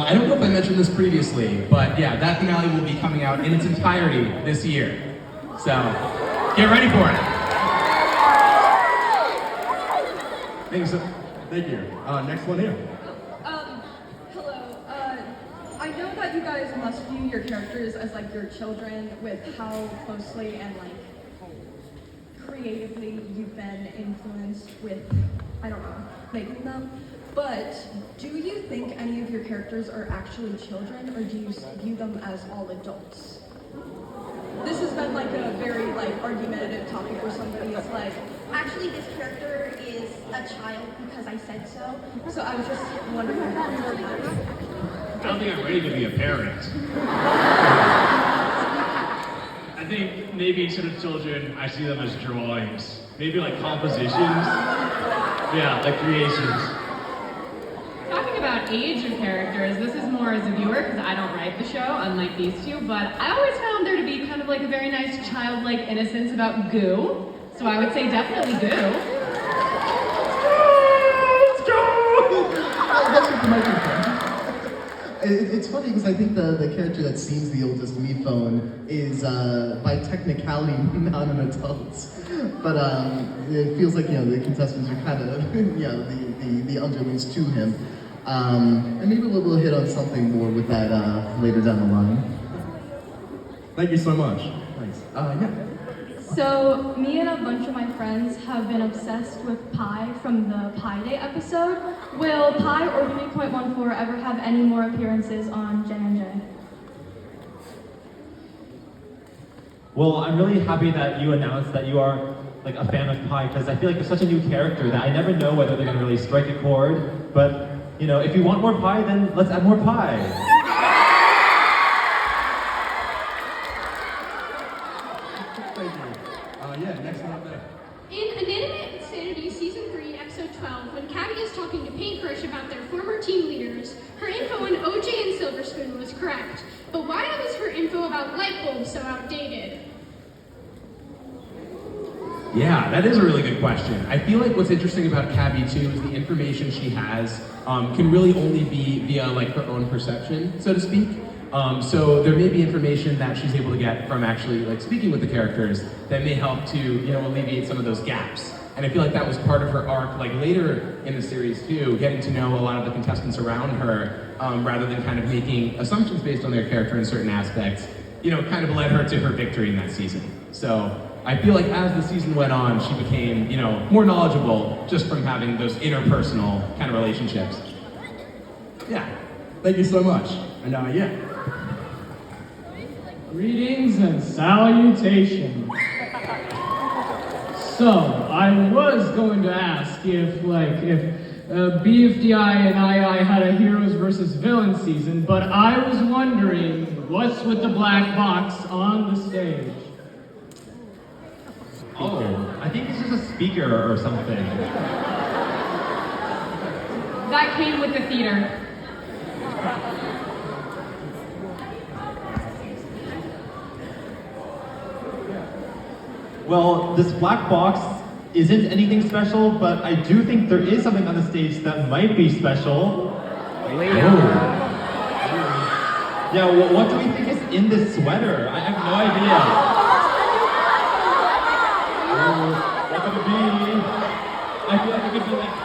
I don't know if I mentioned this previously, but yeah, that finale will be coming out in its entirety this year. So, get ready for it. Thank you. Next one here. Hello. I know that you guys must view your characters as like your children with how closely and like creatively you've been influenced with, I don't know, making them. But do you think any of your characters are actually children, or do you view them as all adults? This has been like a very like argumentative topic where somebody is like, Actually, this character is a child because I said so. so I was just wondering if you guys are that. I don't think I'm ready to be a parent. I think maybe instead of children, I see them as drawings. Maybe like compositions. Yeah, like creations. Talking about age of characters, this is more as a viewer because I don't write the show, unlike these two, but I always found there to be kind of like a very nice childlike innocence about Goo. So I would say definitely Goo. Let's go! That's what the microphone. It's funny because I think the character that seems the oldest, Meatphone, is by technicality not an adult. But it feels like the contestants are kind of the underlings to him. And maybe we'll hit on something more with that later down the line. Thank you so much. Thanks. Yeah. So, me and a bunch of my friends have been obsessed with Pi from the Pi Day episode. Will Pi or 3.14 ever have any more appearances on Gen and Jen? Well, I'm really happy that you announced that you are like a fan of Pi, because I feel like it's such a new character that I never know whether they're gonna really strike a chord. But if you want more Pi, then let's add more Pi. Yeah, next one up there. In Inanimate Insanity Season 3, Episode 12, when Cabby is talking to Paint Crush about their former team leaders, her info on OJ and Silver Spoon was correct. But why was her info about light bulbs so outdated? Yeah, that is a really good question. I feel like what's interesting about Cabby too is the information she has can really only be via like her own perception, so to speak. So there may be information that she's able to get from actually like speaking with the characters that may help to alleviate some of those gaps. And I feel like that was part of her arc, like later in the series too, getting to know a lot of the contestants around her, rather than kind of making assumptions based on their character in certain aspects. Kind of led her to her victory in that season. So I feel like as the season went on, she became, more knowledgeable just from having those interpersonal kind of relationships. Yeah. Thank you so much. And yeah. Greetings and salutations. So, I was going to ask if BFDI and II had a heroes versus villains season, but I was wondering, what's with the black box on the stage? Oh, I think it's just a speaker or something. That came with the theater. Well, this black box isn't anything special, but I do think there is something on the stage that might be special. Leo. Yeah, what do we think is in this sweater? I have no idea. What could it be? I feel like it could be like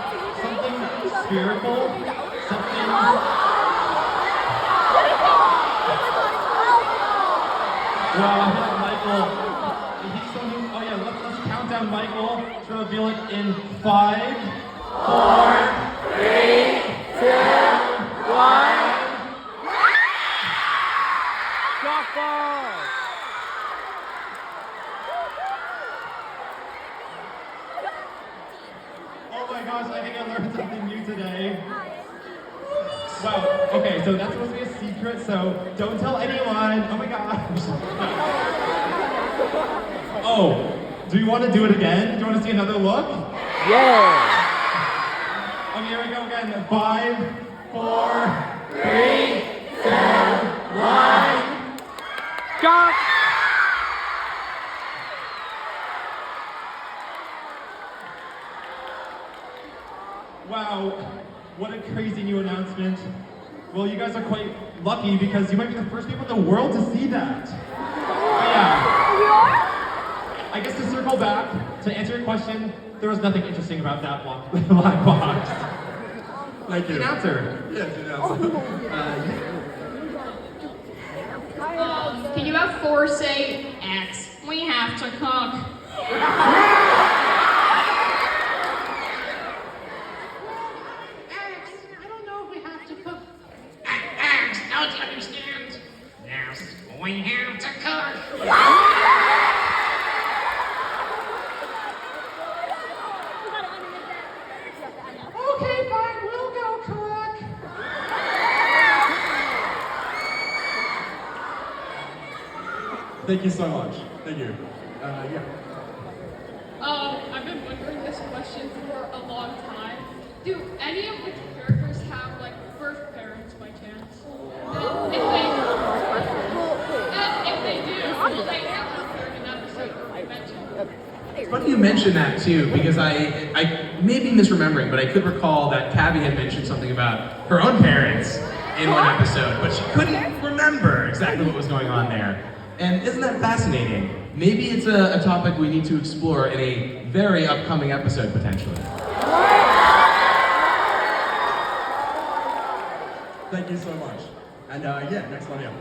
something spherical, something. Well, I feel like Michael. Let's count down Michael to reveal it in 5, 4, 3, 2, 1. Softball! Oh my gosh, I think I learned something new today. Wow, okay, so that's supposed to be a secret, so don't tell anyone. Oh my gosh. Oh, do you want to do it again? Do you want to see another look? Yeah! Okay, here we go again. 5, 4, 3, 2, 1. Stop! Wow, what a crazy new announcement. Well, you guys are quite lucky because you might be the first people in the world to see that. But yeah. I guess to circle back, to answer your question, there was nothing interesting about that black box. Thank you. Announcer. Yes, announcer. Can you have 4 say X? We have to cook. I don't know if we have to cook. Axe, don't you understand? Yes, we have to cook. Okay, fine, we'll go cook. Thank you so much. Thank you. Yeah. I've been wondering this question for a long time. Do any of the characters have like birth parents by chance? And if they do, will they ever appear in an episode or be mentioned? It's funny you mentioned that too, because I may be misremembering, but I could recall that Cabby had mentioned something about her own parents in one episode, but she couldn't remember exactly what was going on there. And isn't that fascinating? Maybe it's a topic we need to explore in a very upcoming episode, potentially. Thank you so much. And yeah, next one, yeah.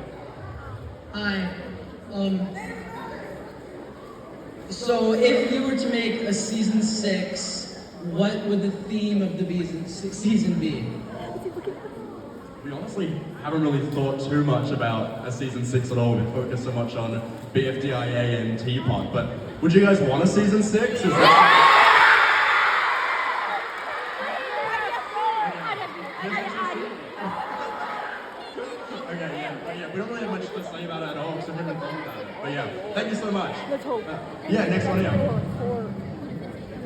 Hi. So if you were to make a season 6, what would the theme of the season be? We honestly haven't really thought too much about a season 6 at all. We focused so much on BFDIA and Teapot, but would you guys want a season 6? Is that... Okay, yeah, we don't really have much to say about it at all, so we haven't thought about it. But yeah, thank you so much. Let's hope. Yeah, next one, yeah.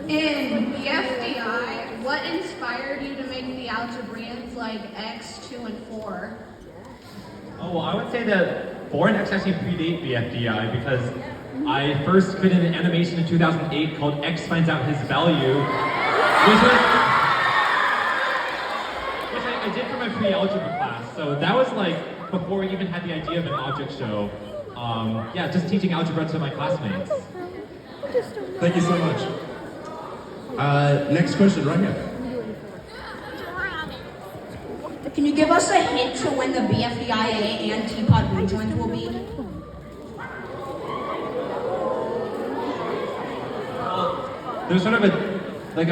In BFDI, what inspired you to make the algebraians like X, 2, and 4? Oh, well, I would say that 4 and X actually predate BFDI because I first created an animation in 2008 called X Finds Out His Value, which I did for my pre-algebra class. So that was like before we even had the idea of an object show. Yeah, just teaching algebra to my classmates. Thank you so much. Next question, right here. Can you give us a hint to when the BFDIA and Teapot rejoins will be? There's sort of a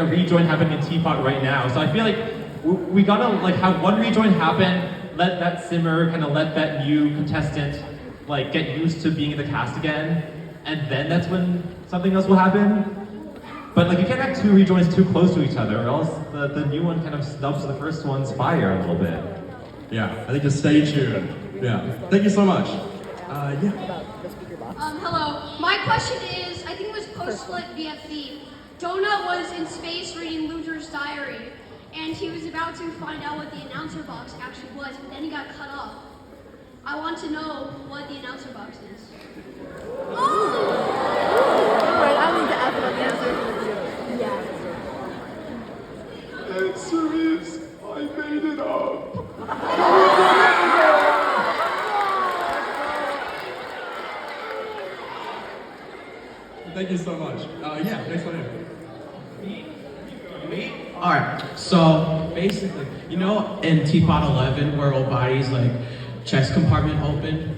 rejoin happening in Teapot right now. So I feel like we gotta like have one rejoin happen, let that simmer, kind of let that new contestant like get used to being in the cast again, and then that's when something else will happen. But like you can't have 2 rejoins too close to each other, or else the new one kind of snubs the first one's fire a little bit. Yeah, I think just stay tuned. Yeah, thank you so much. Yeah. Hello. My question is, I think it was post-split BFD. Donut was in space reading Luther's diary, and he was about to find out what the announcer box actually was, but then he got cut off. I want to know what the announcer box is. Alright, I need to ask about the answer. Yeah. Answer is, I made it up. Thank you so much. Yeah, next one. Me? Alright, so basically, you know in Teapot 11 where Obadi's like chest compartment opened?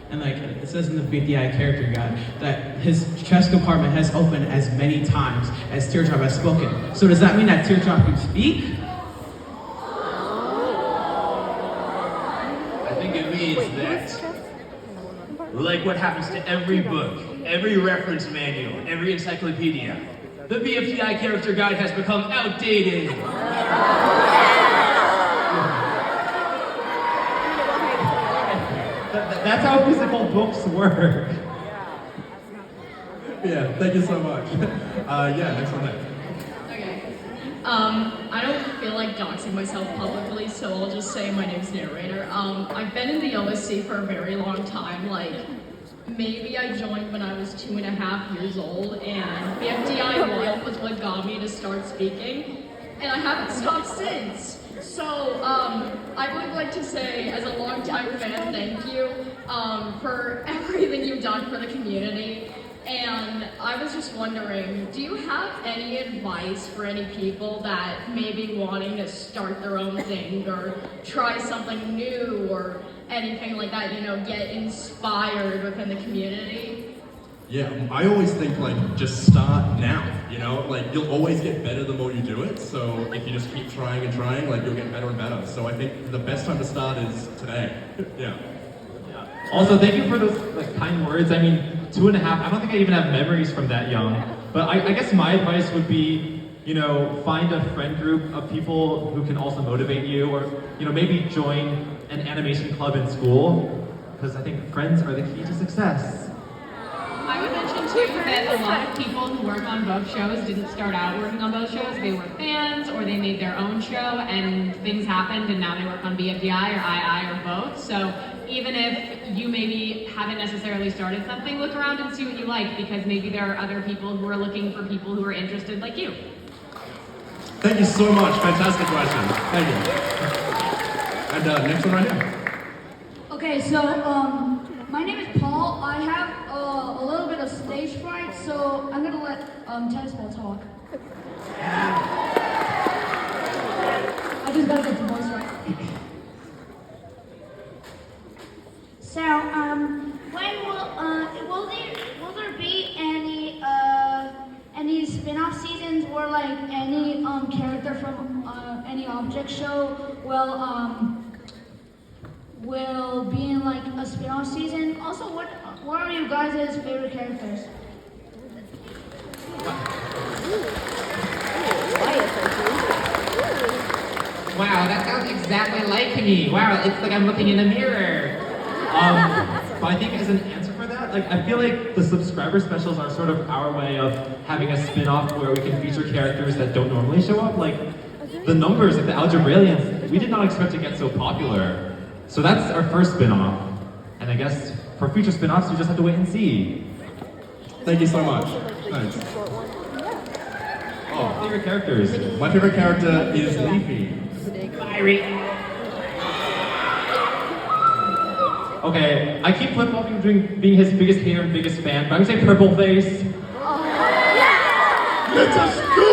And like it says in the BDI character guide that his chest compartment has opened as many times as Teardrop has spoken. So does that mean that Teardrop can speak? I think it means that, like what happens to every book, every reference manual, every encyclopedia, the BFDI character guide has become outdated. That's how physical books work. Yeah, thank you so much. Yeah, next one there. Okay. I don't feel like doxing myself publicly, so I'll just say my name's narrator. I've been in the OSC for a very long time, like maybe I joined when I was 2.5 years old, and BFDI 1 was what got me to start speaking, and I haven't stopped since. So, I would like to say, as a longtime fan, thank you for everything you've done for the community. And I was just wondering, do you have any advice for any people that may be wanting to start their own thing or try something new or anything like that, you know, get inspired within the community? Yeah, I always think like just start now, you know? Like you'll always get better the more you do it. So if you just keep trying and trying, like you'll get better and better. So I think the best time to start is today. Yeah. Also, thank you for those like kind words. I mean, 2.5. I don't think I even have memories from that young. But I guess my advice would be, you know, find a friend group of people who can also motivate you, or you know, maybe join an animation club in school, because I think friends are the key to success. I would mention too that a lot of people who work on both shows didn't start out working on both shows. They were fans or they made their own show and things happened and now they work on BFDI or II or both. So even if you maybe haven't necessarily started something, look around and see what you like, because maybe there are other people who are looking for people who are interested like you. Thank you so much. Fantastic question. Thank you. And next one right here. Okay, so my name is Paul. I have a little bit of stage fright, so I'm gonna let Tennis Ball talk. I just gotta get the voice right. So, when will there be any spin-off seasons or like any character from any object show will be in like a spin-off season? Also, what are you guys' favorite characters? Wow, that sounds exactly like me. Wow, it's like I'm looking in a mirror. But I think as an answer for that, like I feel like the subscriber specials are sort of our way of having a spin-off where we can feature characters that don't normally show up. Like the numbers, like the Algebraians, we did not expect to get so popular. So that's our first spin-off. And I guess for future spin-offs, we just have to wait and see. Thank you so much. Thanks. Oh, favorite characters. My favorite character is Leafy. Okay, I keep flip-flopping between being his biggest hater and biggest fan, but I would say Purple Face. Let us go!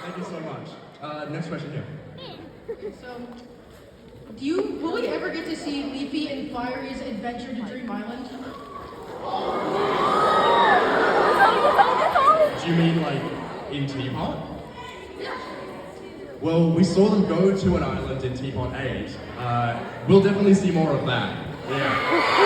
Thank you so much. Next question here. So, will we ever get to see Leafy and Firey's adventure to Dream Island? Do you mean like in Teapot? Well, we saw them go to an island in Teapot 8. We'll definitely see more of that. Yeah.